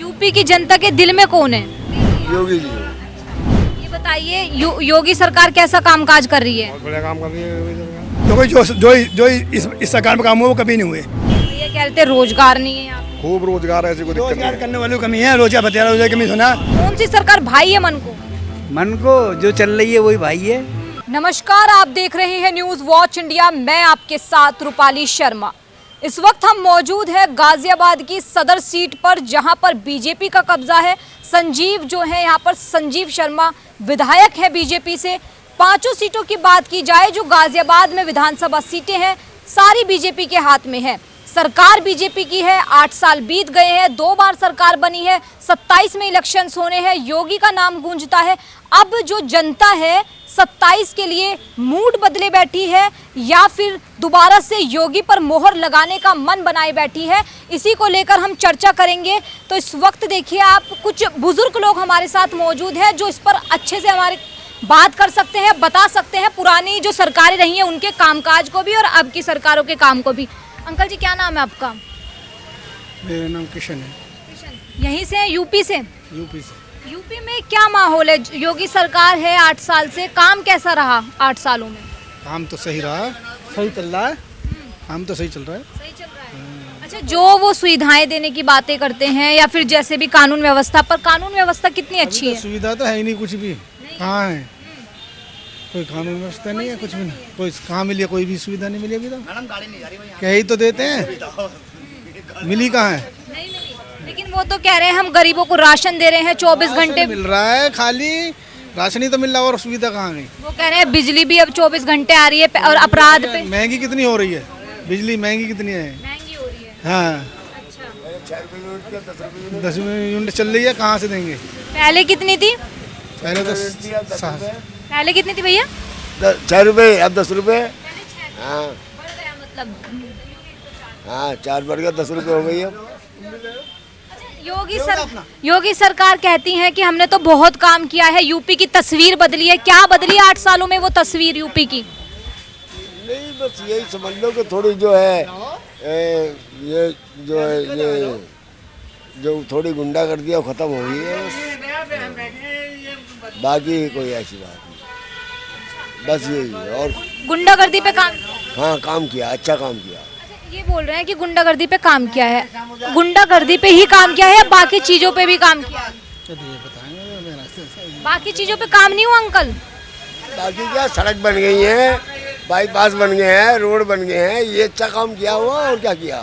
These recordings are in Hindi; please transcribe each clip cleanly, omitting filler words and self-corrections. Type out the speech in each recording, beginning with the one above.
यूपी की जनता के दिल में कौन है? योगी जी। ये बताइए, योगी सरकार कैसा कामकाज कर रही है? बहुत बढ़िया काम कर रही है योगी सरकार। देखो जो इस सरकार में काम हुए वो कभी नहीं हुए। ये कह रहे थे रोजगार नहीं है यहाँ पे। खूब रोजगार है, ऐसी कोई दिक्कत नहीं। करने वालों की कमी है, रोजगार बता रोजगार की कमी सुना। कौन सी सरकार भाई है मन को? मन को जो चल रही है वही भाई है। नमस्कार, आप देख रहे हैं न्यूज वॉच इंडिया। मैं आपके साथ रूपाली शर्मा। इस वक्त हम मौजूद हैं गाजियाबाद की सदर सीट पर, जहां पर बीजेपी का कब्जा है। संजीव जो है यहाँ पर, संजीव शर्मा विधायक है बीजेपी से। 5 सीटों की बात की जाए जो गाजियाबाद में विधानसभा सीटें हैं, सारी बीजेपी के हाथ में है। सरकार बीजेपी की है, 8 साल बीत गए हैं, 2 बार सरकार बनी है, 27 में इलेक्शंस होने हैं, योगी का नाम गूंजता है। अब जो जनता है 27 के लिए मूड बदले बैठी है या फिर दोबारा से योगी पर मोहर लगाने का मन बनाए बैठी है, इसी को लेकर हम चर्चा करेंगे। तो इस वक्त देखिए आप, कुछ बुजुर्ग लोग हमारे साथ मौजूद हैं जो इस पर अच्छे से हमारे बात कर सकते हैं, बता सकते हैं पुरानी जो सरकारें रही हैं उनके कामकाज को भी और अब की सरकारों के काम को भी। अंकल जी, क्या नाम है आपका? मेरा नाम किशन है। यहीं से हैं, यूपी से? यूपी से। यूपी में क्या माहौल है? योगी सरकार है 8 साल से, काम कैसा रहा 8 सालों में? काम तो सही रहा, सही चल रहा है। काम तो सही चल रहा है। सही चल रहा है। अच्छा, जो वो सुविधाएं देने की बातें करते हैं या फिर जैसे भी कानून व्यवस्था पर, कानून व्यवस्था कितनी अच्छी है? सुविधा तो है ही नहीं, कुछ भी कहाँ है। कोई कानून व्यवस्था नहीं है, कुछ भी नहीं। कोई कहाँ मिली है? कोई भी सुविधा नहीं मिली अभी तक। कह ही तो देते हैं, मिली कहाँ है? नहीं मिली। लेकिन वो तो कह रहे हैं हम गरीबों को राशन दे रहे हैं 24 घंटे मिल रहा है, खाली राशन ही तो मिल रहा है और सुविधा कहाँ गई? वो कह रहे हैं बिजली भी अब 24 घंटे आ रही है और अपराध पे महंगी कितनी हो रही है? बिजली महंगी कितनी है? महंगी हो रही है। हाँ, अच्छा, 10 यूनिट चल रही है, कहाँ से देंगे? पहले कितनी थी? पहले तो पहले कितनी थी भैया? 6 रुपये, अब 10 रुपये। हाँ बढ़ गया मतलब। हाँ, 4 बढ़ गया, 10 रुपये हो गई अब। योगी सरकार कहती है कि हमने तो बहुत काम किया है, यूपी की तस्वीर बदली है। क्या बदली 8 सालों में वो तस्वीर यूपी की? नहीं, बस यही समझ लो कि थोड़ी जो है ये जो है ये जो थोड़ी गुंडा कर दिया वो खत्म हो गई है बस। बाकी कोई ऐसी बात नहीं, बस यही है। और गुंडागर्दी पे काम? हाँ, काम किया, अच्छा काम किया। ये बोल रहे हैं कि गुंडागर्दी पे काम किया है। गुंडागर्दी पे ही काम किया है या बाकी चीजों पे भी काम किया है? बाकी चीजों पे काम नहीं हुआ अंकल? बाकी क्या, सड़क बन गई है, बाईपास बन गए हैं, रोड बन गए हैं, ये अच्छा काम किया हुआ। और क्या किया?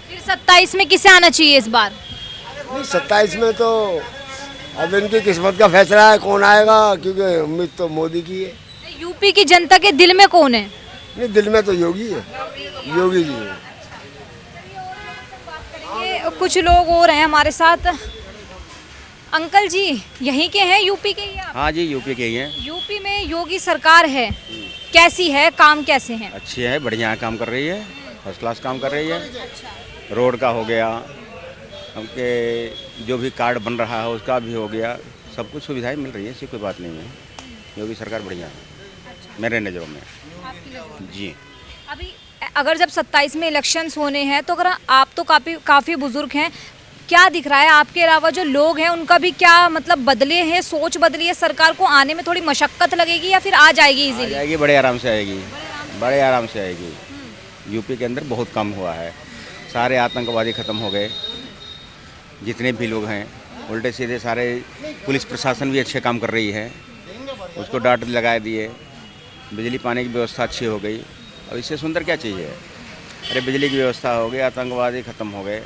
फिर 27 में किसे आना चाहिए इस बार? नहीं, 27 में तो अब इनकी किस्मत का फैसला है कौन आएगा, क्योंकि उम्मीद तो मोदी की है। यूपी की जनता के दिल में कौन है? नहीं, दिल में तो योगी है, योगी जी है। ये कुछ लोग और हैं हमारे साथ। अंकल जी, यहीं के हैं, यूपी के ही हैं आप? हाँ जी, यूपी के ही हैं। यूपी में योगी सरकार है, कैसी है, काम कैसे हैं? अच्छी है, बढ़िया काम कर रही है, फर्स्ट क्लास काम कर रही है। रोड का हो गया, हमके जो भी कार्ड बन रहा है उसका भी हो गया, सब कुछ सुविधाएं मिल रही है, ऐसी कोई बात नहीं है। योगी सरकार बढ़िया है मेरे नज़रों में जी। अभी अगर जब 27 में इलेक्शंस होने हैं तो अगर आप तो काफ़ी बुजुर्ग हैं, क्या दिख रहा है आपके अलावा जो लोग हैं उनका भी क्या मतलब बदले हैं, सोच बदली है? सरकार को आने में थोड़ी मशक्कत लगेगी या फिर आ जाएगी इजीली? आएगी, बड़े आराम से आएगी, बड़े आराम से आएगी। यूपी के अंदर बहुत कम हुआ है, सारे आतंकवादी ख़त्म हो गए, जितने भी लोग हैं उल्टे सीधे सारे। पुलिस प्रशासन भी अच्छे काम कर रही है, उसको डांट लगा दिए, बिजली पानी की व्यवस्था अच्छी हो गई। अब इससे सुंदर क्या चाहिए? अरे बिजली की व्यवस्था हो गई, आतंकवादी ख़त्म हो गए।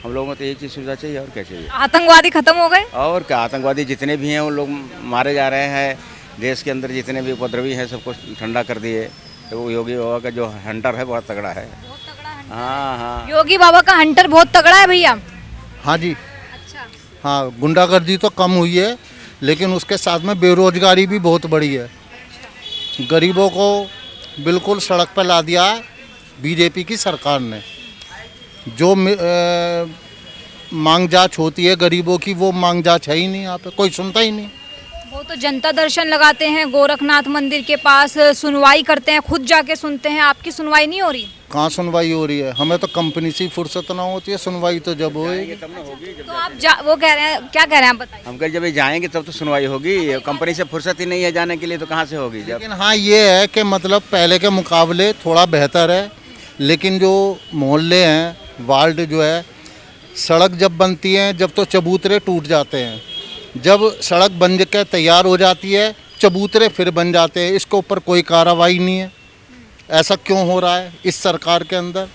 हम लोगों को तो एक चीज़ सुविधा चाहिए, और क्या चाहिए? आतंकवादी खत्म हो गए? और क्या, आतंकवादी जितने भी हैं उन लोग मारे जा रहे हैं। देश के अंदर जितने भी उपद्रवी हैं सबको ठंडा कर दिए। तो वो योगी बाबा का जो हंटर है बहुत तगड़ा है। हाँ हाँ, योगी बाबा का हंटर बहुत तगड़ा है भैया। हाँ जी, अच्छा, हाँ, गुंडागर्दी तो कम हुई है, लेकिन उसके साथ में बेरोजगारी भी बहुत बढ़ी है। गरीबों को बिल्कुल सड़क पर ला दिया बीजेपी की सरकार ने। जो मांग जांच होती है गरीबों की, वो मांग जांच है ही नहीं, यहाँ पे कोई सुनता ही नहीं। वो तो जनता दर्शन लगाते हैं गोरखनाथ मंदिर के पास, सुनवाई करते हैं, खुद जाके सुनते हैं। आपकी सुनवाई नहीं हो रही? कहाँ सुनवाई हो रही है? हमें तो कंपनी से ही फुर्सत ना होती है, सुनवाई तो जब होएगी। तो आप वो कह रहे हैं, क्या कह रहे हैं आप बताइए। हम कल जब ये जाएंगे तब तो सुनवाई होगी, कंपनी से फुर्सत ही नहीं है जाने के लिए, तो कहाँ से होगी जब। लेकिन हाँ ये है कि मतलब पहले के मुकाबले थोड़ा बेहतर है, लेकिन जो मोहल्ले हैं, वार्ड जो है, सड़क जब बनती है जब तो चबूतरे टूट जाते हैं, जब सड़क बन के तैयार हो जाती है चबूतरे फिर बन जाते हैं। इसके ऊपर कोई कार्रवाई नहीं है। ऐसा क्यों हो रहा है इस सरकार के अंदर?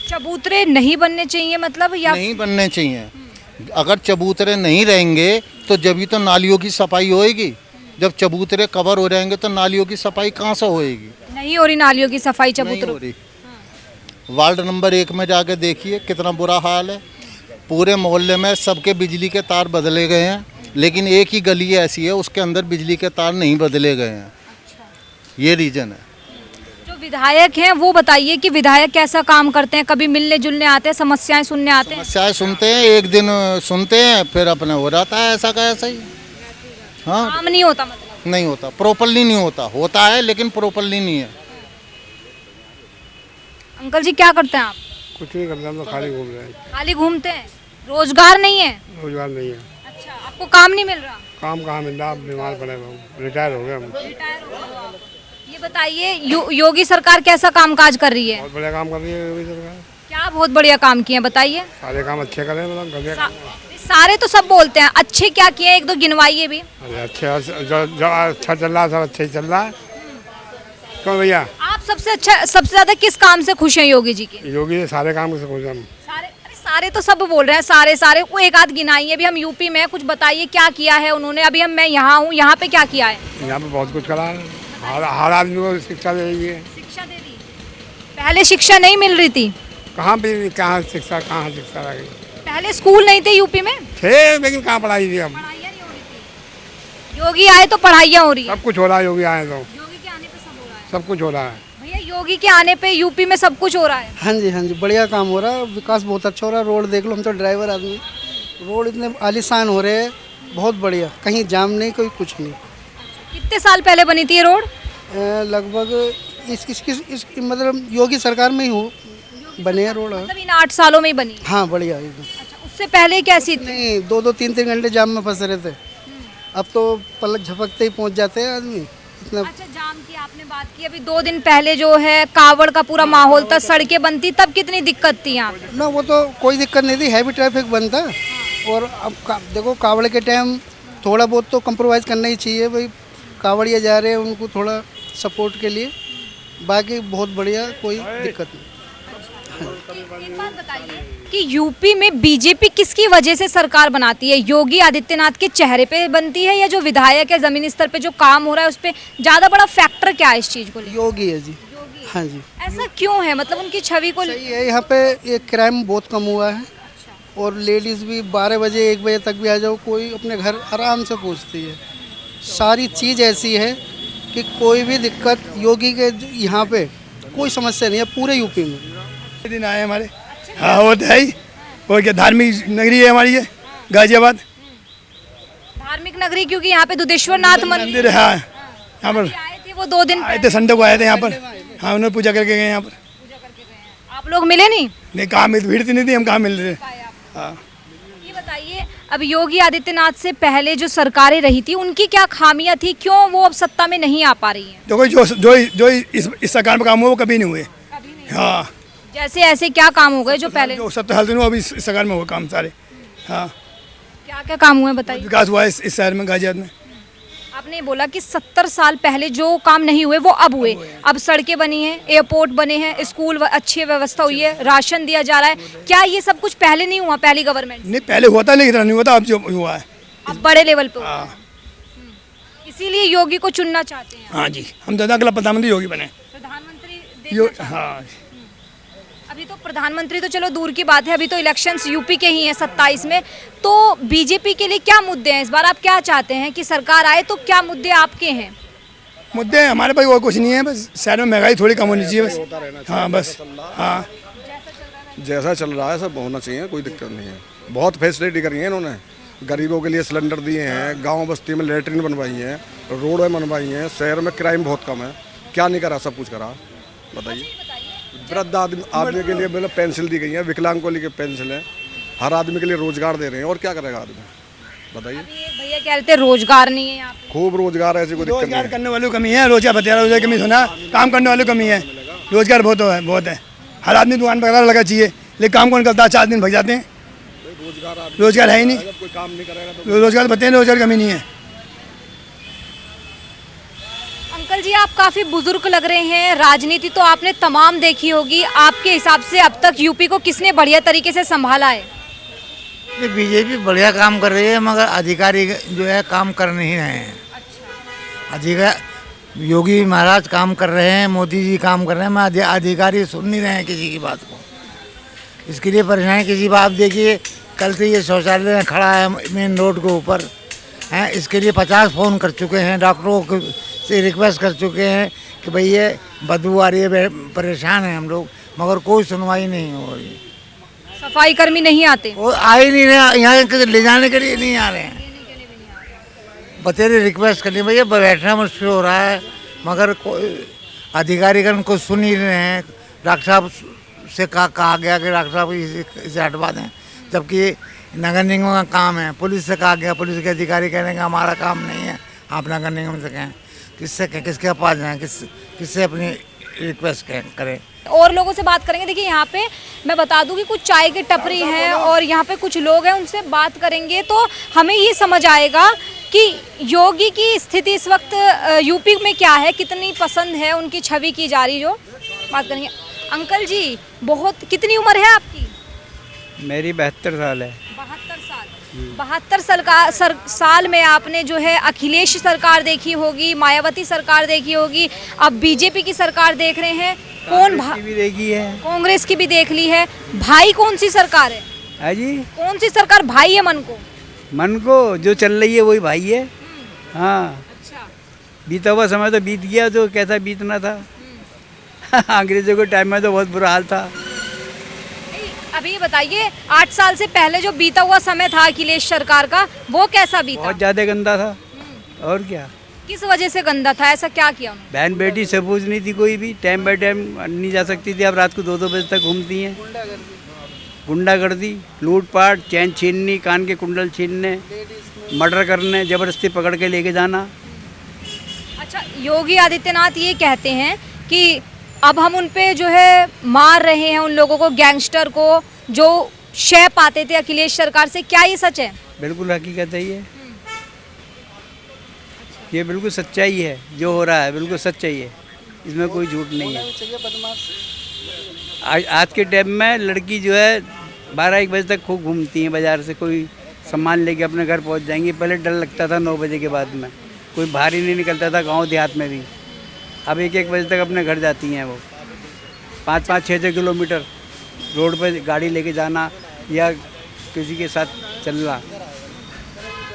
चबूतरे नहीं बनने चाहिए मतलब, या नहीं बनने चाहिए। अगर चबूतरे नहीं रहेंगे तो जब तो नालियों की सफाई होएगी, जब चबूतरे कवर हो जाएंगे तो नालियों की सफाई कहाँ से होएगी? नहीं हो रही नालियों की सफाई नहीं चबूतरों। हो रही। वार्ड नंबर 1 में जाके देखिए कितना बुरा हाल है। पूरे मोहल्ले में सबके बिजली के तार बदले गए हैं, लेकिन एक ही गली ऐसी है उसके अंदर बिजली के तार नहीं बदले गए हैं। ये रीज़न है। जो विधायक हैं वो बताइए कि विधायक कैसा काम करते हैं, कभी मिलने जुलने आते हैं, समस्याएं सुनने आते हैं? समस्याएं सुनते हैं, एक दिन सुनते हैं फिर अपने हो जाता है ऐसा का ऐसा ही। हाँ, काम नहीं होता मतलब। नहीं होता, प्रॉपरली नहीं होता, होता है लेकिन प्रॉपरली नहीं है। अंकल जी क्या करते हैं आप? कुछ नहीं करते, हम तो खाली घूम रहे हैं। खाली घूमते हैं, रोजगार नहीं है? रोजगार नहीं है। अच्छा, आपको काम नहीं मिल रहा? काम कहाँ मिल रहा, बीमार पड़े हुए हम, रिटायर हो गए हम। रिटायर हो गए हो आप। ये बताइए योगी सरकार कैसा कामकाज कर रही है? बहुत बढ़िया काम कर रही है योगी सरकार। क्या बहुत बढ़िया काम किए हैं बताइए। सारे काम अच्छे करें, मतलब गंदे काम। सारे तो सब बोलते हैं, अच्छे क्या किए हैं एक दो गिनवाइए भी। अरे अच्छे, जो अच्छा चल रहा है सब अच्छा ही चल रहा है। क्यों भैया? आप सबसे ज्यादा किस काम से खुश हैं योगी जी के? योगी से सारे काम से खुश हम। सारे तो सब बोल रहे हैं, सारे को एक आध गिनाइए। अभी हम यूपी में, कुछ बताइए क्या किया है उन्होंने। अभी मैं यहाँ हूँ, यहाँ पे क्या किया है? यहाँ पे बहुत कुछ करा है, हर आदमी को शिक्षा दे रही है। शिक्षा दे दी, पहले शिक्षा नहीं मिल रही थी। कहाँ पे, कहाँ शिक्षा रह गई? पहले स्कूल नहीं थे यूपी में, थे लेकिन कहाँ पढ़ाई थी हम। पढ़ाइयाँ नहीं हो रही थी। योगी आए तो पढ़ाइयाँ हो रही है। सब कुछ हो रहा है, योगी आए तो योगी के आने पे सब हो रहा है। सब कुछ हो रहा है। भैया योगी के आने पे यूपी में सब कुछ हो रहा है। हाँ जी, बढ़िया काम हो रहा है, विकास बहुत अच्छा हो रहा है। रोड देख लो, हम तो ड्राइवर आदमी, रोड इतने आलीशान हो रहे हैं, बहुत बढ़िया, कहीं जाम नहीं, कोई कुछ नहीं। कितने साल पहले बनी थी ये रोड? लगभग इस मतलब योगी सरकार में ही हो बने हैं रोड। मतलब इन 8 सालों में ही बनी? हाँ बढ़िया एकदम। अच्छा, उससे पहले कैसी थी? नहीं, 2-2 3-3 घंटे जाम में फंसे रहते, अब तो पलक झपकते ही पहुंच जाते हैं आदमी इतना। अच्छा, जाम की आपने बात की, अभी 2 दिन पहले जो है कावड़ का पूरा माहौल था, सड़कें बनती, तब कितनी दिक्कत थी यहाँ पे? ना वो तो कोई दिक्कत नहीं थी, हैवी ट्रैफिक बंद था। और अब देखो कावड़ के टाइम थोड़ा बहुत तो कंप्रोमाइज़ करना ही चाहिए भाई, कावड़िया जा रहे हैं उनको थोड़ा सपोर्ट के लिए, बाकी बहुत बढ़िया, कोई दिक्कत नहीं। एक बात बताइए कि यूपी में बीजेपी किसकी वजह से सरकार बनाती है? योगी आदित्यनाथ के चेहरे पे बनती है, या जो विधायक है जमीनी स्तर पे जो काम हो रहा है उस पे ज्यादा बड़ा फैक्टर क्या है इस चीज को लेकर? योगी है जी। हाँ जी, ऐसा क्यों है, मतलब उनकी छवि को? सही है, यहाँ पे ये क्राइम बहुत कम हुआ है, और लेडीज़ भी 12 बजे 1 बजे तक भी आ जाओ, कोई अपने घर आराम से पहुँचती है। सारी चीज़ ऐसी है कि कोई भी दिक्कत योगी के यहाँ पे कोई समस्या नहीं है पूरे यूपी में। दिन आए हमारे। हाँ वो तो है ही, और क्या धार्मिक नगरी है हमारी ये गाजियाबाद। धार्मिक नगरी क्योंकि यहाँ पे दुधेश्वर नाथ मंदिर है। हाँ, यहाँ पर आए थे वो 2 दिन आए थे, संडे को आए थे यहाँ पर। हाँ, उन्होंने पूजा करके गए यहाँ पर। आप लोग मिले नहीं? नहीं, कहाँ मिल, भीड़ तो नहीं थी, हम कहाँ मिल रहे थे। हाँ, ये बताइए, अब योगी आदित्यनाथ से पहले जो सरकारें रही थी उनकी क्या खामियां थी, क्यों वो अब सत्ता में नहीं आ पा रही हैं? देखो जो इस सरकार में काम हुआ वो कभी नहीं हुए। हाँ, जैसे ऐसे क्या काम हो गए जो पहले? जो 70 साल दिन अभी इस सरकार में हुआ काम सारे। हाँ, क्या क्या काम हुए बताइए। विकास हुआ है इस शहर में, गाजियाबाद में। आपने बोला कि 70 साल पहले जो काम नहीं हुए वो अब हुए। अब सड़कें बनी हैं, एयरपोर्ट बने हैं, स्कूल अच्छी व्यवस्था हुई है, राशन दिया जा रहा है। क्या ये सब कुछ पहले नहीं हुआ, पहली गवर्नमेंट? नहीं, पहले हुआ था लेकिन नहीं हुआ था, अब जो हुआ है अब बड़े लेवल पे हुआ। हाँ। इसीलिए योगी को चुनना चाहते हैं। हाँ जी, हम तो अगला प्रधानमंत्री योगी बने। प्रधानमंत्री देखना चाहते हैं। हाँ, अभी तो प्रधानमंत्री तो चलो दूर की बात है, अभी तो इलेक्शंस यूपी के ही हैं 27 में। तो बीजेपी के लिए क्या मुद्दे हैं इस बार? आप क्या चाहते हैं कि सरकार आए तो क्या मुद्दे आपके हैं? मुद्दे हमारे पास और कुछ नहीं है, बस शहर में महंगाई थोड़ी कम होनी चाहिए बस। हाँ बस, हाँ जैसा चल रहा है सब होना चाहिए, कोई दिक्कत नहीं है। बहुत फैसिलिटी करी है इन्होंने, गरीबों के लिए सिलेंडर दिए हैं, गांव बस्ती में लेटरिन बनवाई हैं, रोडें बनवाई हैं, शहर में क्राइम बहुत कम है। क्या नहीं करा, सब कुछ करा। बताइए। वृद्ध आदमी के लिए मतलब पेंसिल दी गई है, विकलांग को लिए पेंसिल है, हर आदमी के लिए रोजगार दे रहे हैं। और क्या करेगा आदमी, बताइए। अभी एक भैया कह रहे थे रोजगार नहीं है यहाँ पे। खूब रोजगार है, ऐसी कोई दिक्कत नहीं रोजगार है। करने वालों की कमी है, रोजगार बता रोजगार की कमी सुना, काम करने वालों की कमी है, रोजगार बहुत है। हर आदमी दुकान पर लगा चाहिए, लेकिन काम कौन करता है, 4 दिन भग जाते हैं, रोजगार है ही नहीं। कोई काम नहीं करेगा तो रोजगार बताइए, रोजगार की कमी नहीं है। अंकल जी, आप काफी बुजुर्ग लग रहे हैं, राजनीति तो आपने तमाम देखी होगी। आपके हिसाब से अब तक यूपी को किसने बढ़िया तरीके से संभाला है? ये बीजेपी बढ़िया काम कर रही है, मगर अधिकारी जो है काम कर नहीं रहे हैं। अधिकारी योगी महाराज काम कर रहे हैं, मोदी जी काम कर रहे हैं, मगर अधिकारी सुन नहीं रहे हैं किसी की बात को। इसके लिए परेशानी किसी बात। देखिए कल से ये शौचालय खड़ा है मेन रोड के ऊपर हैं, इसके लिए 50 फ़ोन कर चुके हैं, डॉक्टरों को से रिक्वेस्ट कर चुके हैं कि भाई ये बदबू आ रही है, परेशान हैं हम लोग, मगर कोई सुनवाई नहीं हो रही। सफाई कर्मी नहीं आते, वो आ ही नहीं रहे, यहाँ ले जाने के लिए नहीं आ रहे हैं। बतेरे रिक्वेस्ट करनी, भैया बैठना मुश्किल हो रहा है, मगर कोई अधिकारीगण को सुन ही रहे हैं। डॉक्टर साहब से कहा गया कि डॉक्टर साहब इसे हटवा दें, जबकि नगर निगम का काम है। पुलिस से कहा गया, पुलिस के अधिकारी कह रहे हैं कि हमारा काम नहीं है, आप नगर निगम से कहें। किसके पास जाएँ, किससे अपनी रिक्वेस्ट करें। और लोगों से बात करेंगे। देखिए यहाँ पे मैं बता दूं कि कुछ चाय की टपरी हैं और यहाँ पे कुछ लोग हैं, उनसे बात करेंगे तो हमें ये समझ आएगा कि योगी की स्थिति इस वक्त यूपी में क्या है, कितनी पसंद है उनकी छवि की जा रही। जो बात करेंगे। अंकल जी, बहुत कितनी उम्र है आपकी? मेरी 72 साल है। 72 साल में आपने जो है अखिलेश सरकार देखी होगी, मायावती सरकार देखी होगी, अब बीजेपी की सरकार देख रहे हैं। कौन भी देखी है, कांग्रेस की भी देख ली है। भाई कौन सी सरकार है जी? कौन सी सरकार भाई है मन को जो चल रही है वही भाई है। हाँ, अच्छा, बीता हुआ समय तो बीत गया, तो कैसा बीतना था। अंग्रेजों के टाइम में तो बहुत बुरा हाल था। अभी ये बताइए, 8 साल से पहले जो बीता हुआ समय था अखिलेश सरकार का, वो कैसा बीता? बहुत ज़्यादा गंदा था। और क्या, किस वजह से गंदा था? ऐसा क्या किया उन्होंने? बहन बेटी से पूछ नहीं थी कोई भी, टाइम बाय टाइम नहीं जा सकती थी। अब रात को 2-2 बजे तक घूमती हैं। गुंडागर्दी, लूटपाट, चैन छीननी, कान के कुंडल छीनने, मर्डर करने, जबरदस्ती पकड़ के लेके जाना। अच्छा, योगी आदित्यनाथ ये कहते हैं कि अब हम उन पे जो है मार रहे हैं, उन लोगों को, गैंगस्टर को जो शय पाते थे अखिलेश सरकार से। क्या ये सच है? बिल्कुल हकीकत है ये बिल्कुल सच्चाई है। जो हो रहा है बिल्कुल सच्चाई है, इसमें कोई झूठ नहीं है। आज के टाइम में लड़की जो है 12-1 बजे तक खूब घूमती हैं बाज़ार से, कोई सामान लेके अपने घर पहुंच जाएंगी। पहले डर लगता था 9 बजे के बाद में, कोई बाहर ही नहीं निकलता था गांव देहात में भी। अब 1-1 बजे तक अपने घर जाती हैं वो। 5-5, 6-6 किलोमीटर रोड पे गाड़ी लेके जाना या किसी के साथ चलना।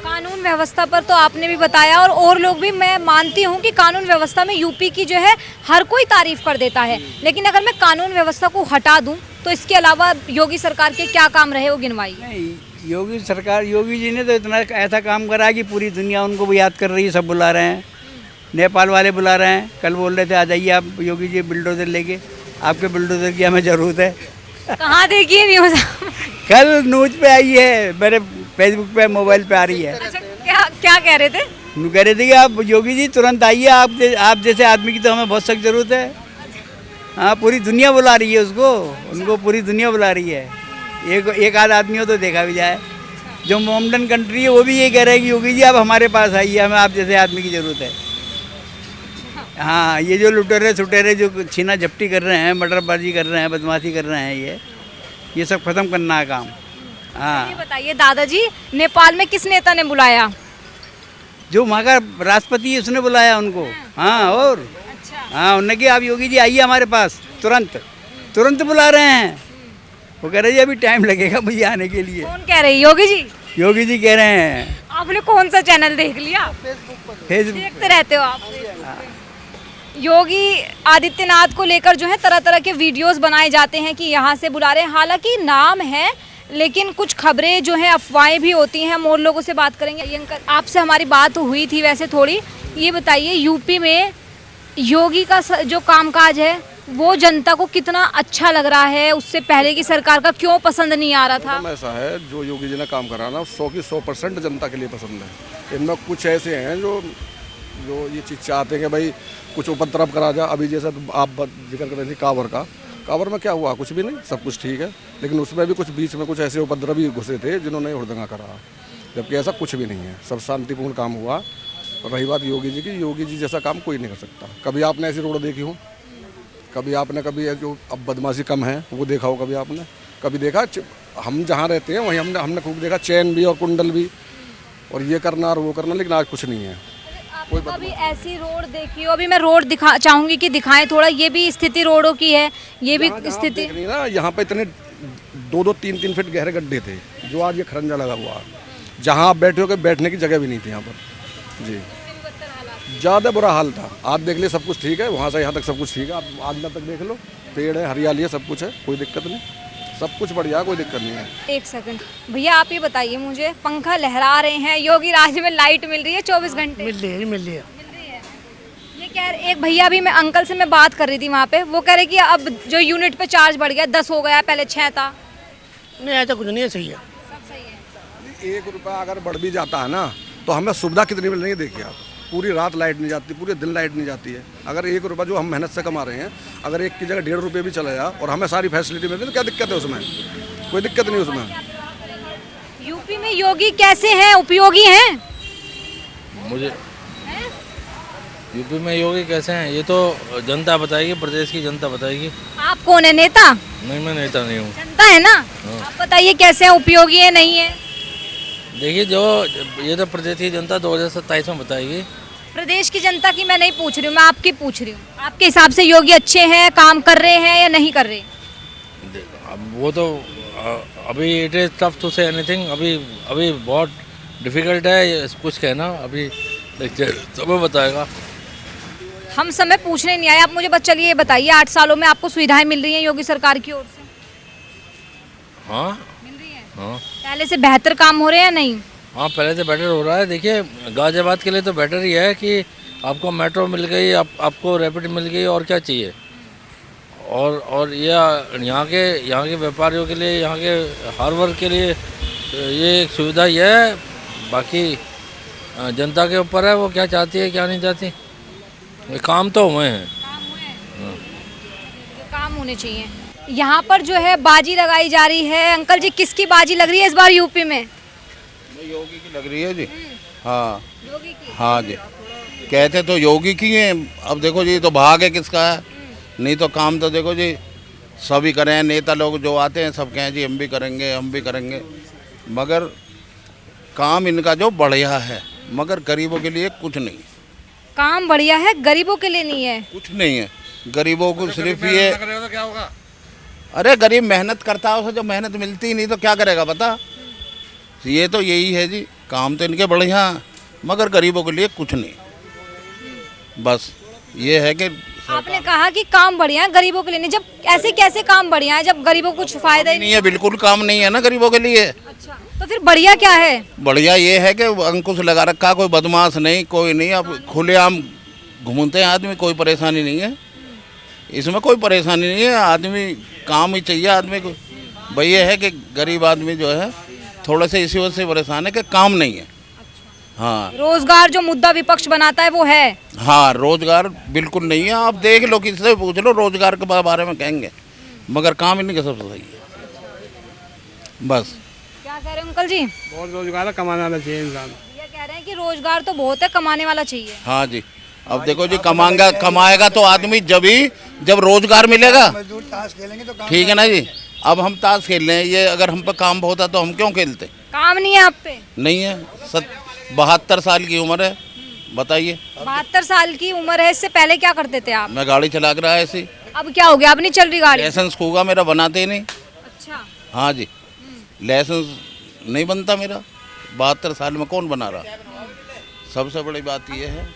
कानून व्यवस्था पर तो आपने भी बताया, और लोग भी, मैं मानती हूँ कि कानून व्यवस्था में यूपी की जो है हर कोई तारीफ कर देता है, लेकिन अगर मैं कानून व्यवस्था को हटा दूँ तो इसके अलावा योगी सरकार के क्या काम रहे वो गिनवाइए। नहीं, योगी जी ने तो इतना ऐसा काम करा कि पूरी दुनिया उनको भी याद कर रही है। सब बुला रहे हैं, नेपाल वाले बुला रहे हैं। कल बोल रहे थे आ जाइए आप योगी जी बुलडोजर लेके, आपके बुलडोजर की हमें ज़रूरत है। कहाँ देखिए न्यूज़? कल न्यूज़ पे आई है, मेरे फेसबुक पे, मोबाइल पे आ रही है। अच्छा, क्या कह रहे थे? कह रहे थे कि आप योगी जी तुरंत आइए, आप जैसे आदमी की तो हमें बहुत सख्त ज़रूरत है। हाँ, पूरी दुनिया बुला रही है उसको, उनको पूरी दुनिया बुला रही है। एक आध आदमी हो तो देखा भी जाए। जो मोमडन कंट्री है वो भी ये कह रहे हैं कि योगी जी आप हमारे पास आइए, हमें आप जैसे आदमी की ज़रूरत है। हाँ, ये जो लुटेरे सुटेरे जो छीना झपटी कर रहे हैं, मर्डरबाजी कर रहे हैं, बदमाशी कर रहे हैं, ये सब खत्म करना है काम। हाँ, ये बताइए दादाजी, नेपाल में किस नेता ने बुलाया? जो वहाँ का राष्ट्रपति है उसने बुलाया उनको। हाँ, और अच्छा, हाँ, उन्होंने कि आप योगी जी आइए हमारे पास, तुरंत बुला रहे हैं। वो कह रहे जी अभी टाइम लगेगा मुझे आने के लिए। कौन कह रहे हैं? योगी जी? योगी जी कह रहे हैं। आपने कौन सा चैनल देख लिया? फेसबुक देखते रहते हो आप? योगी आदित्यनाथ को लेकर जो है तरह तरह के वीडियोस बनाए जाते हैं कि यहाँ से बुला रहे हैं। हालांकि नाम है, लेकिन कुछ खबरें जो हैं अफवाहें भी होती हैं। हम और लोगों से बात करेंगे। ये अंकल, आपसे हमारी बात हुई थी वैसे थोड़ी। ये बताइए, यूपी में योगी का जो कामकाज है वो जनता को कितना अच्छा लग रहा है, उससे पहले की सरकार का क्यों पसंद नहीं आ रहा था? एकदम ऐसा है, जो योगी जी ने काम करा ना 100 की 100% जनता के लिए पसंद है। इनमें कुछ ऐसे हैं जो ये चीज़ चाहते हैं कि भाई कुछ उपद्रव करा जाए। अभी जैसा आप जिक्र कर रहे थे कावर में क्या हुआ, कुछ भी नहीं, सब कुछ ठीक है। लेकिन उसमें भी कुछ बीच में कुछ ऐसे उपद्रवी घुसे थे जिन्होंने हुड़दंगा करा, जबकि ऐसा कुछ भी नहीं है, सब शांतिपूर्ण काम हुआ। और रही बात योगी जी की, योगी जी जैसा काम कोई नहीं कर सकता। कभी आपने ऐसी रोड देखी हो? कभी आपने जो अब बदमाशी कम है वो देखा हो? कभी देखा? हम जहाँ रहते हैं वहीं हमने खूब देखा, चैन भी और कुंडल भी, और ये करना और वो करना, लेकिन आज कुछ नहीं है। आपने कभी ऐसी रोड देखी हो? अभी मैं रोड चाहूंगी कि दिखाएं थोड़ा। ये भी स्थिति रोडों की है, ये भी स्थिति ना। यहाँ पे इतने 2-2, 3-3 फीट गहरे गड्ढे थे, जो आज ये खरंजा लगा हुआ। जहाँ आप बैठे हो के बैठने की जगह भी नहीं थी यहाँ पर जी, ज़्यादा बुरा हाल था। आप देख लिए, सब कुछ ठीक है, वहाँ से यहाँ तक सब कुछ ठीक है। आप आगना तक देख लो, पेड़ है, हरियाली है, सब कुछ है, कोई दिक्कत नहीं, सब कुछ बढ़िया, कोई दिक्कत नहीं है। एक सेकंड भैया, आप ये बताइए मुझे, पंखा लहरा रहे हैं, योगी राज में लाइट मिल रही है 24 घंटे? मिल रही है। ये कह रहे, एक भैया भी, मैं अंकल से मैं बात कर रही थी वहाँ पे, वो कह रहे कि अब जो यूनिट पे चार्ज बढ़ गया, 10 हो गया, पहले 6 था। नहीं, ऐसा कुछ नहीं है, सही है। सब सही है। 1 रुपया अगर बढ़ भी जाता है ना, तो हमें सुविधा कितनी मिल रही है देखिए आप। पूरी रात लाइट नहीं जाती, पूरे दिन लाइट नहीं जाती है। अगर 1 रुपया जो हम मेहनत से कमा रहे हैं, अगर एक की जगह 1.5 रुपये भी चला जाए और हमें सारी फैसिलिटी मिलती है, तो क्या दिक्कत है उसमें? कोई दिक्कत नहीं उसमें। यूपी में योगी कैसे हैं, उपयोगी हैं? मुझे यूपी में योगी कैसे हैं ये तो जनता बताएगी, प्रदेश की जनता बताएगी। आप कौन है, नेता? नहीं, मैं नेता नहीं हूँ। जनता है ना। आप बताइए कैसे हैं, उपयोगी है, नहीं है? देखिए, जो ये तो प्रदेश की जनता 2027 में बताएगी। प्रदेश की जनता की मैं नहीं पूछ रही हूँ, मैं आपकी पूछ रही हूँ। आपके हिसाब से योगी अच्छे हैं, काम कर रहे हैं या नहीं कर रहे? अब वो तो अभी it is tough to say anything. अभी बहुत डिफिकल्ट है कुछ कहना, अभी समय बताएगा। हम समय पूछने नहीं आए, आप मुझे बस चलिए ये बताइए, 8 सालों में आपको सुविधाएं मिल रही हैं योगी सरकार की ओर से? हाँ, मिल रही है। हाँ, पहले से बेहतर काम हो रहे हैं या नहीं? हाँ, पहले से बेटर हो रहा है। देखिए, गाजियाबाद के लिए तो बेटर ही है कि आपको मेट्रो मिल गई, आपको रैपिड मिल गई, और क्या चाहिए। और यहाँ के व्यापारियों के लिए, यहाँ के हर वर्ग के लिए ये एक सुविधा ही है। बाकी जनता के ऊपर है, वो क्या चाहती है क्या नहीं चाहती। काम तो हुए हैं, काम होने चाहिए। यहाँ पर जो है बाजी लगाई जा रही है। अंकल जी, किसकी बाजी लग रही है इस बार यूपी में? योगी की लग रही है जी। हाँ, योगी की। हाँ जी, कहते तो योगी की है। अब देखो जी, तो भाग है किसका है, नहीं तो काम तो देखो जी सभी करें। नेता लोग जो आते हैं सब कहें जी हम भी करेंगे, मगर काम इनका जो बढ़िया है, मगर गरीबों के लिए कुछ नहीं। काम बढ़िया है, गरीबों के लिए नहीं है। कुछ नहीं है, गरीबों को सिर्फ ये, क्या होगा? अरे गरीब मेहनत करता है, उसे जो मेहनत मिलती ही नहीं तो क्या करेगा पता। ये तो यही है जी, काम तो इनके बढ़िया, मगर गरीबों के लिए कुछ नहीं। बस ये है कि आपने कहा कि काम बढ़िया है, गरीबों के लिए नहीं। जब ऐसे कैसे काम बढ़िया है जब गरीबों को कुछ फायदा ही नहीं है? बिल्कुल काम नहीं है ना गरीबों के लिए। अच्छा, तो फिर बढ़िया क्या है? बढ़िया ये है कि अंकुश लगा रखा, कोई बदमाश नहीं, कोई नहीं। अब खुलेआम घूमते हैं आदमी, कोई परेशानी नहीं है इसमें, कोई परेशानी नहीं है। आदमी काम ही चाहिए आदमी को। भाई ये है कि गरीब आदमी जो है थोड़ा से इसी वजह से परेशान है कि काम नहीं है। हाँ, रोजगार जो मुद्दा विपक्ष बनाता है वो है। हाँ, रोजगार बिल्कुल नहीं है। आप देख लो, किससे पूछ लो, रोजगार के बारे में कहेंगे, मगर काम इनके सबसे सही है। बस क्या कह रहे हैं अंकल जी? बहुत रोजगार कमाने वाला चाहिए इंसान। ये कह रहे हैं कि रोजगार तो बहुत है, कमाने वाला चाहिए। हाँ जी, अब देखो जी, कमाएगा तो आदमी जब रोजगार मिलेगा। ठीक है ना जी। अब हम ताश खेल रहे हैं, ये अगर हम पे काम होता तो हम क्यों खेलते? काम नहीं है आप पे? नहीं है। 72 साल की उम्र है, बताइए। 72 साल की उम्र है, इससे पहले क्या करते थे आप? मैं गाड़ी चला रहा है ऐसी। अब क्या हो गया, अब नहीं चल रही गाड़ी? लाइसेंस खूगा मेरा, बनाते ही नहीं। अच्छा। हाँ जी, लाइसेंस नहीं बनता मेरा। 72 साल में कौन बना रहा। सबसे बड़ी बात यह है,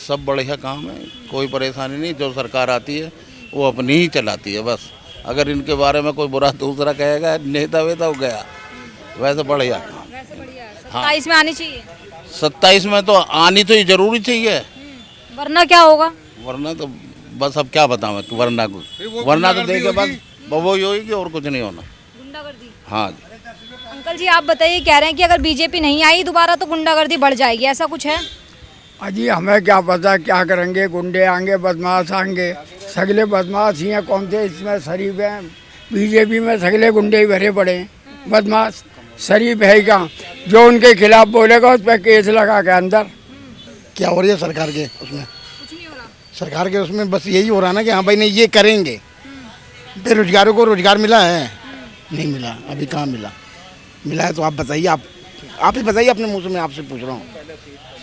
सब बढ़िया काम है, कोई परेशानी नहीं। जो सरकार आती है वो अपनी ही चलाती है बस। अगर इनके बारे में कोई बुरा दूसरा कहेगा, नेता वेता हो गया, वैसे बढ़िया। 27 में आनी चाहिए। 27 में तो आनी तो जरूरी चाहिए, वरना क्या होगा? वरना तो बस अब क्या बताऊँ, वरना वरना तो देखे बस वो ही होगी और कुछ नहीं होना। गुंडागर्दी। हाँ, अंकल जी आप बताइए, कह रहे हैं कि अगर बीजेपी नहीं आई दोबारा तो गुंडागर्दी बढ़ जाएगी, ऐसा कुछ है? अजी हमें क्या पता क्या करेंगे, गुंडे आएंगे, बदमाश आएंगे, सगले बदमाश ही हैं। कौन से इसमें शरीफ हैं? बीजेपी में सगले गुंडे ही भरे पड़े हैं, बदमाश। शरीफ है क्या? जो उनके खिलाफ बोलेगा उस पर केस लगा के अंदर। क्या हो रही है सरकार के उसमें? कुछ नहीं हो रहा। सरकार के उसमें बस यही हो रहा ना कि हाँ भाई नहीं ये करेंगे। बेरोजगारों को रोजगार मिला है? नहीं मिला, अभी कहाँ मिला? मिला है तो आप बताइए, आप ही बताइए अपने मुँह से, मैं आपसे पूछ रहा हूँ।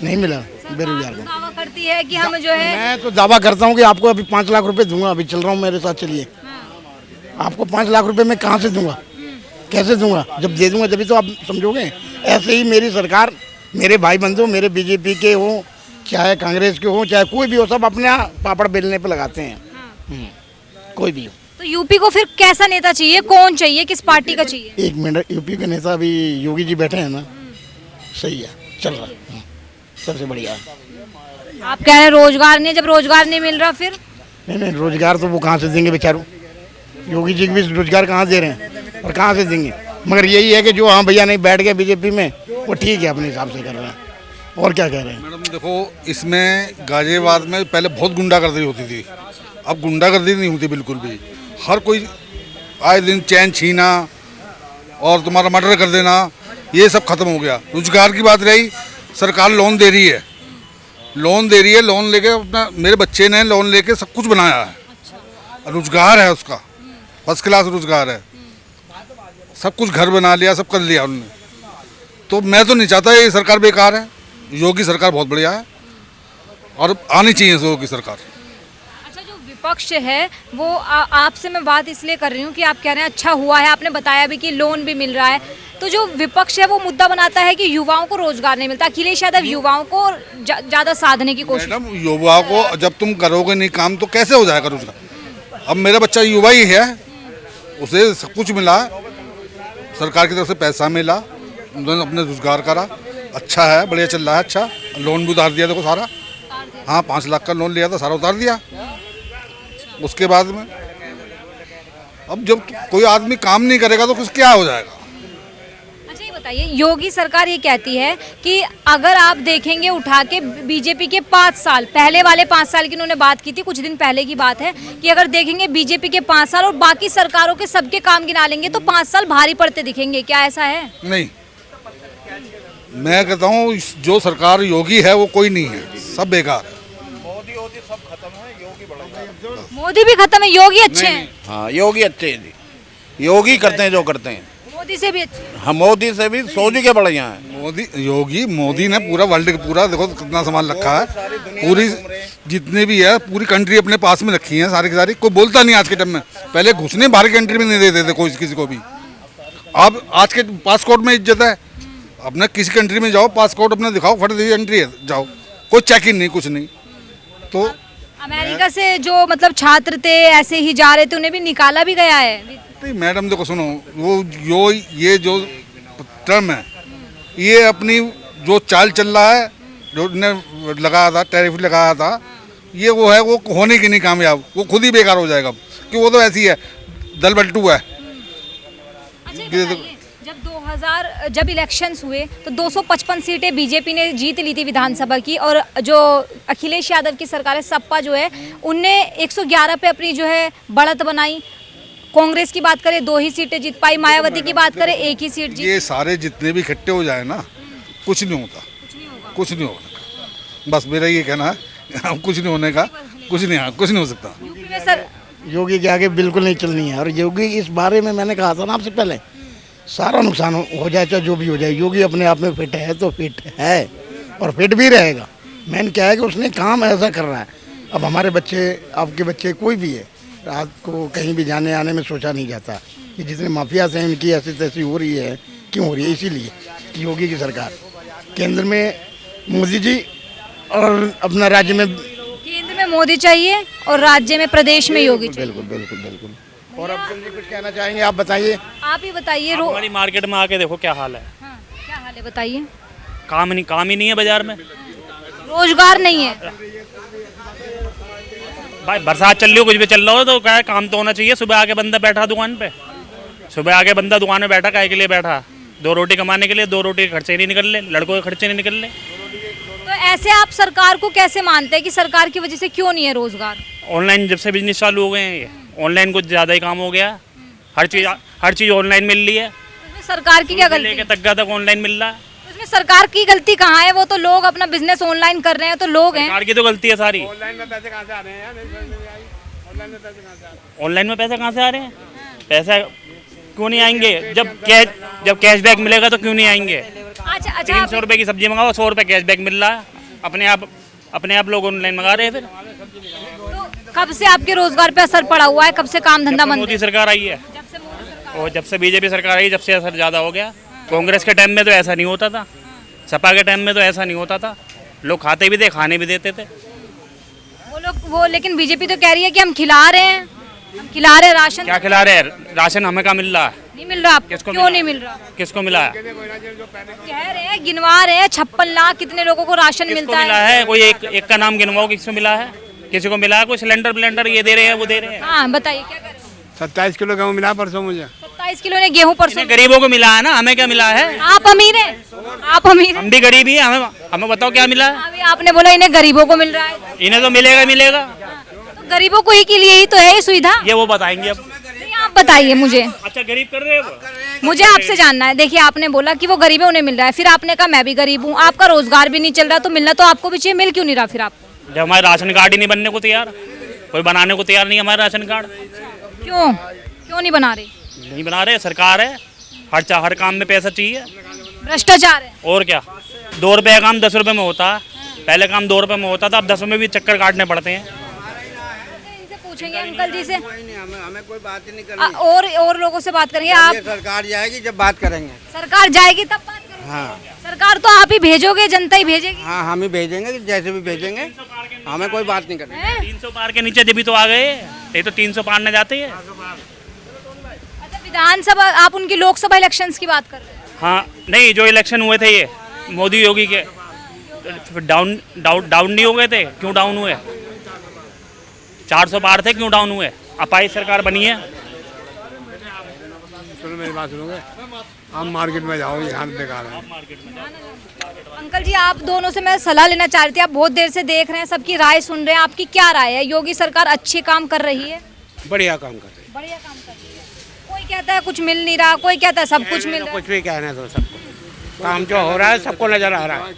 नहीं मिला बेरोजगार को। दावा करती है कि हम जो है मैं तो दावा करता हूँ कि आपको अभी 5 लाख रुपए दूंगा, अभी चल रहा हूँ मेरे साथ, चलिए। आपको 5 लाख रुपए मैं कहाँ से दूंगा, कैसे दूंगा? जब दे दूंगा तभी तो आप समझोगे। ऐसे ही मेरी सरकार, मेरे भाई बंधु, मेरे बीजेपी के हो चाहे कांग्रेस के हो चाहे कोई भी हो, सब अपने पापड़ बेलने पे लगाते हैं। कोई भी हो। तो यूपी को फिर कैसा नेता चाहिए, कौन चाहिए, किस पार्टी का चाहिए? 1 मिनट, यूपी के नेता अभी योगी जी बैठे हैं ना, सही है, चल रहा है, सबसे बढ़िया है। आप कह रहे हैं रोजगार नहीं, जब रोजगार नहीं मिल रहा फिर? नहीं, रोजगार तो वो कहाँ से देंगे बेचारों? योगी जी भी रोजगार कहाँ दे रहे हैं और कहाँ से देंगे? मगर यही है कि जो हाँ भैया नहीं बैठ गए बीजेपी में, वो ठीक है, अपने हिसाब से कर रहे हैं। और क्या कह रहे हैं? मैडम देखो, इसमें गाजियाबाद में पहले बहुत गुंडागर्दी होती थी, अब गुंडागर्दी नहीं होती बिल्कुल भी। हर कोई आए दिन चैन छीना और तुम्हारा मर्डर कर देना, ये सब खत्म हो गया। रोजगार की बात रही, सरकार लोन दे रही है, लोन लेके अपना, मेरे बच्चे ने लोन लेके सब कुछ बनाया है। रोजगार है उसका, फर्स्ट क्लास रोजगार है, सब कुछ घर बना लिया, सब कर लिया उन्होंने। तो मैं तो नहीं चाहता ये सरकार बेकार है, योगी सरकार बहुत बढ़िया है और आनी चाहिए योगी सरकार। अच्छा, जो विपक्ष है वो आपसे मैं बात इसलिए कर रही हूँ कि आप कह रहे हैं अच्छा हुआ है, आपने बताया भी कि लोन भी मिल रहा है, तो जो विपक्ष है वो मुद्दा बनाता है कि युवाओं को रोजगार नहीं मिलता। अखिलेश यादव युवाओं को ज्यादा साधने की कोशिश। मैडम, युवाओं को जब तुम करोगे नहीं काम तो कैसे हो जाएगा रोजगार? अब मेरा बच्चा युवा ही है, उसे सब कुछ मिला, सरकार की तरफ से पैसा मिला, उन्होंने अपने रोजगार करा, अच्छा है, बढ़िया चल रहा है। अच्छा, लोन भी उतार दिया देखो सारा। हाँ, 5 लाख का लोन लिया था, सारा उतार दिया। उसके बाद में अब जब कोई आदमी काम नहीं करेगा तो कुछ क्या हो जाएगा? अच्छा ये बताइए, योगी सरकार ये कहती है कि अगर आप देखेंगे उठा के बीजेपी के 5 साल, पहले वाले 5 साल की उन्होंने बात की थी, कुछ दिन पहले की बात है, कि अगर देखेंगे बीजेपी के 5 साल और बाकी सरकारों के सबके काम गिना लेंगे तो 5 साल भारी पड़ते दिखेंगे, क्या ऐसा है? नहीं, मैं कहता हूँ जो सरकार योगी है वो कोई नहीं है, सब बेकार है। मोदी भी खत्म है, योगी अच्छे हैं। हाँ, योगी अच्छे हैं जी, योगी करते हैं जो करते हैं। मोदी से भी अच्छे। हम मोदी से भी 100 जी के बढ़िया हैं। मोदी ने पूरा वर्ल्ड का पूरा देखो कितना सामान रखा है, पूरी जितने भी है पूरी कंट्री अपने पास में रखी है सारी की सारी। कोई बोलता नहीं आज के टाइम में, पहले घुसने बाहर की कंट्री में नहीं देते थे कोई किसी को भी। अब आज के पासपोर्ट में इज्जत है, अपना किसी कंट्री में जाओ पासपोर्ट अपना दिखाओ, फट दी एंट्री है, जाओ, कोई चेक इन नहीं, कुछ नहीं। तो अमेरिका से जो मतलब छात्र थे ऐसे ही जा रहे थे, उन्हें भी निकाला भी गया है। नहीं मैडम देखो सुनो, वो ये जो टर्म है, ये अपनी जो चाल चल रहा है, जो ने लगाया था, टैरिफ लगाया था, ये वो है, वो होने की नहीं कामयाब, वो खुद ही बेकार हो जाएगा, कि वो तो ऐसी है, दल बल्टू है। जब इलेक्शंस हुए तो 255 सीटें बीजेपी ने जीत ली थी विधानसभा की, और जो अखिलेश यादव की सरकार है सपा जो है, उनने 111 पे अपनी जो है बढ़त बनाई। कांग्रेस की बात करें 2 ही सीटें जीत पाई, मायावती की बात करें 1 ही सीट जीत। ये सारे जितने भी इकट्ठे हो जाए ना, कुछ नहीं होता, कुछ नहीं होगा। बस मेरा ये कहना है, कुछ नहीं होने का, कुछ नहीं हो सकता। यूपी में सर योगी के आगे बिल्कुल नहीं चलनी है। और योगी इस बारे में मैंने कहा था ना आपसे पहले, सारा नुकसान हो जाए चाहे जो भी हो जाए, योगी अपने आप में फिट है तो फिट है और फिट भी रहेगा। मैंने क्या है कि उसने काम ऐसा कर रहा है। अब हमारे बच्चे, आपके बच्चे, कोई भी है, रात को कहीं भी जाने आने में सोचा नहीं जाता कि जितने माफिया हैं इनकी ऐसी तैसी हो रही है, क्यों हो रही है? इसीलिए कि योगी की सरकार, केंद्र में मोदी जी और अपना राज्य में, केंद्र में मोदी चाहिए और राज्य में प्रदेश में योगी चाहिए। बिल्कुल बिल्कुल बिल्कुल। और अब जी कुछ कहना चाहेंगे, आप बताइए। आप ही बताइए। हमारी मार्केट में आके देखो क्या हाल है। हाँ, क्या हाल है बताइए। काम ही नहीं है बाजार में, रोजगार नहीं है। भाई बरसात चल रही हो कुछ भी चल रहा हो तो क्या है, काम तो होना चाहिए। सुबह आके बंदा बैठा दुकान पे, सुबह आके बंदा दुकान में बैठा काहे के लिए बैठा? 2 रोटी कमाने के लिए। 2 रोटी के खर्चे नहीं निकल ले, लड़कों के खर्चे नहीं निकल ले। तो ऐसे आप सरकार को कैसे मानते हैं कि सरकार की वजह से क्यों नहीं है रोजगार? ऑनलाइन जब से बिजनेस चालू हो गए हैं, ये ऑनलाइन कुछ ज़्यादा ही काम हो गया। हर चीज़ ऑनलाइन मिल रही है। इसमें सरकार की क्या गलती लेके है? तक ऑनलाइन मिल रहा है। इसमें सरकार की गलती कहाँ है? वो तो लोग अपना बिजनेस ऑनलाइन कर रहे हैं, तो लोग हैं। सरकार की तो गलती है सारी। ऑनलाइन में पैसे कहाँ से आ रहे हैं यार? ऑनलाइन में पैसे कहाँ से आ रहे हैं? ऑनलाइन में पैसे कहाँ से आ रहे हैं? पैसा क्यों नहीं आएंगे? जब कैशबैक मिलेगा तो क्यों नहीं आएंगे? अच्छा अच्छा 300 रुपये की सब्जी मंगाओ, 100 रुपये कैशबैक मिल रहा है। अपने आप लोग ऑनलाइन मंगा रहे हैं। फिर तो कब से आपके रोजगार पे असर पड़ा हुआ है? कब से काम धंधा बंद मोदी है? सरकार आई है और जब से बीजेपी सरकार आई, जब से असर ज़्यादा हो गया। कांग्रेस के टाइम में तो ऐसा नहीं होता था, सपा के टाइम में तो ऐसा नहीं होता था। लोग खाते भी थे, खाने भी देते थे। वो लेकिन बीजेपी तो कह रही है कि हम खिला रहे हैं, हम खिला रहे हैं राशन। क्या खिला रहे हैं? राशन हमें कहाँ मिल रहा है? नहीं मिल रहा आपको? किसको क्यों मिला? नहीं मिल रहा? किसको मिला है? कह रहे हैं, गिनवा रहे हैं 56 लाख कितने लोगों को राशन किसको मिलता मिला है। है? कोई एक का नाम गिनवाओ, किसको मिला है? किसी को मिला है? कोई सिलेंडर ये दे रहे हैं, वो दे रहे हैं। हाँ बताइए क्या कर रहे हैं? 27 किलो गेहूँ मिला परसों मुझे। 27 किलो ने गेहूं परसों। इन्हें गरीबों को मिला है ना, हमें क्या मिला है? आप अमीर हैं, आप अमीर हैं। हम भी गरीब ही हैं, हमें बताओ क्या मिला है? अभी आपने बोला इन्हें गरीबों को मिल रहा है, इन्हें तो मिलेगा। तो गरीबों को ही के लिए ही तो है ये सुविधा। ये वो बताएंगे अब। नहीं, आप बताइए मुझे, अच्छा गरीब कर रहे हो? मुझे आपसे जानना है। देखिए आपने बोला कि वो गरीब है उन्हें मिल रहा है, फिर आपने कहा मैं भी गरीब हूँ, आपका रोजगार भी नहीं चल रहा, तो मिलना तो आपको भी चाहिए, मिल क्यों नहीं रहा फिर आपको? जब हमारे राशन कार्ड ही नहीं बनने को तैयार, कोई बनाने को तैयार नहीं हमारा राशन कार्ड। क्यों नहीं बना रहे? नहीं बना रहे, सरकार है, हर काम में पैसा चाहिए। भ्रष्टाचार है। और क्या? 2 रुपये का काम 10 रुपये में होता है। पहले काम 2 रुपये में होता था, अब 10 में भी चक्कर काटने पड़ते हैं। इनसे पूछेंगे अंकल जी से, हमें कोई बात ही नहीं करनी। और लोगों से बात करेंगे। आप सरकार जाएगी जब बात करेंगे। सरकार जाएगी तब बात करेंगे। हाँ सरकार तो आप ही भेजोगे, जनता ही भेजेगी। हाँ, हम ही भेजेंगे, जैसे भी भेजेंगे, हमें कोई बात नहीं करनी। हैं? 300 पार के नीचे जब तो आ गए, ये तो 300 पार न जाते हैं। अच्छा विधानसभा, आप उनकी लोकसभा इलेक्शंस की बात कर रहे हैं? हाँ नहीं, जो इलेक्शन हुए थे ये मोदी योगी के, डाउन नहीं हो गए थे? क्यों डाउन हुए? 400 पार थे, क्यों डाउन हुए? अपाई सरकार बनी है। सुनो मेरी बात सुनोगे, आप मार्केट में जाओ, यहाँ बेकार है। अंकल जी आप दोनों से मैं सलाह लेना चाह रही थी, आप बहुत देर से देख रहे हैं, सबकी राय सुन रहे हैं, आपकी क्या राय है? योगी सरकार अच्छे काम कर रही है? बढ़िया काम कर रही बढ़िया काम कर रही है। कोई कहता है कुछ मिल नहीं रहा, कोई कहता है सब कुछ मिल रहा है। कुछ भी कहना तो सबको काम जो हो रहा है सबको नजर आ रहा है।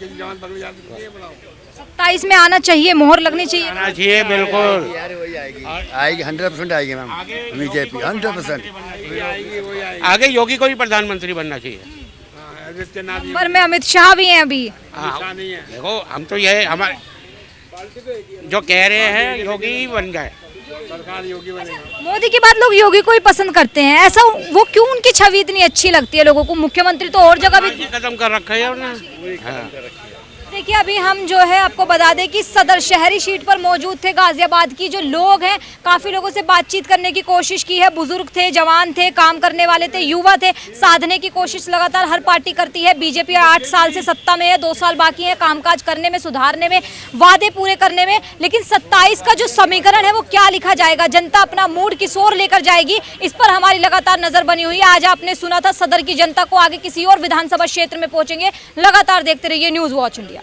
27 में आना चाहिए, मोहर लगनी चाहिए। आना चाहिए बिल्कुल। आएगी 100% आएगी मैम, बीजेपी 100%। आगे योगी को भी प्रधानमंत्री बनना चाहिए। नंबर में अमित शाह भी हैं अभी। देखो हम तो ये हमारे जो कह रहे हैं योगी बन गए। मोदी के बाद लोग योगी को ही पसंद करते हैं, ऐसा वो क्यों? उनकी छवि इतनी अच्छी लगती है लोगों को, मुख्यमंत्री तो और जगह भी। खत्म कर रखा है उन्होंने। हाँ। देखिए अभी हम जो है आपको बता दें कि सदर शहरी सीट पर मौजूद थे गाजियाबाद की जो लोग हैं, काफ़ी लोगों से बातचीत करने की कोशिश की है। बुजुर्ग थे, जवान थे, काम करने वाले थे, युवा थे। साधने की कोशिश लगातार हर पार्टी करती है। बीजेपी 8 साल से सत्ता में है, 2 साल बाकी है कामकाज करने में, सुधारने में, वादे पूरे करने में। लेकिन 27 का जो समीकरण है वो क्या लिखा जाएगा, जनता अपना मूड किस ओर लेकर जाएगी, इस पर हमारी लगातार नजर बनी हुई है। आज आपने सुना था सदर की जनता को, आगे किसी और विधानसभा क्षेत्र में पहुंचेंगे। लगातार देखते रहिए न्यूज़ वॉच इंडिया।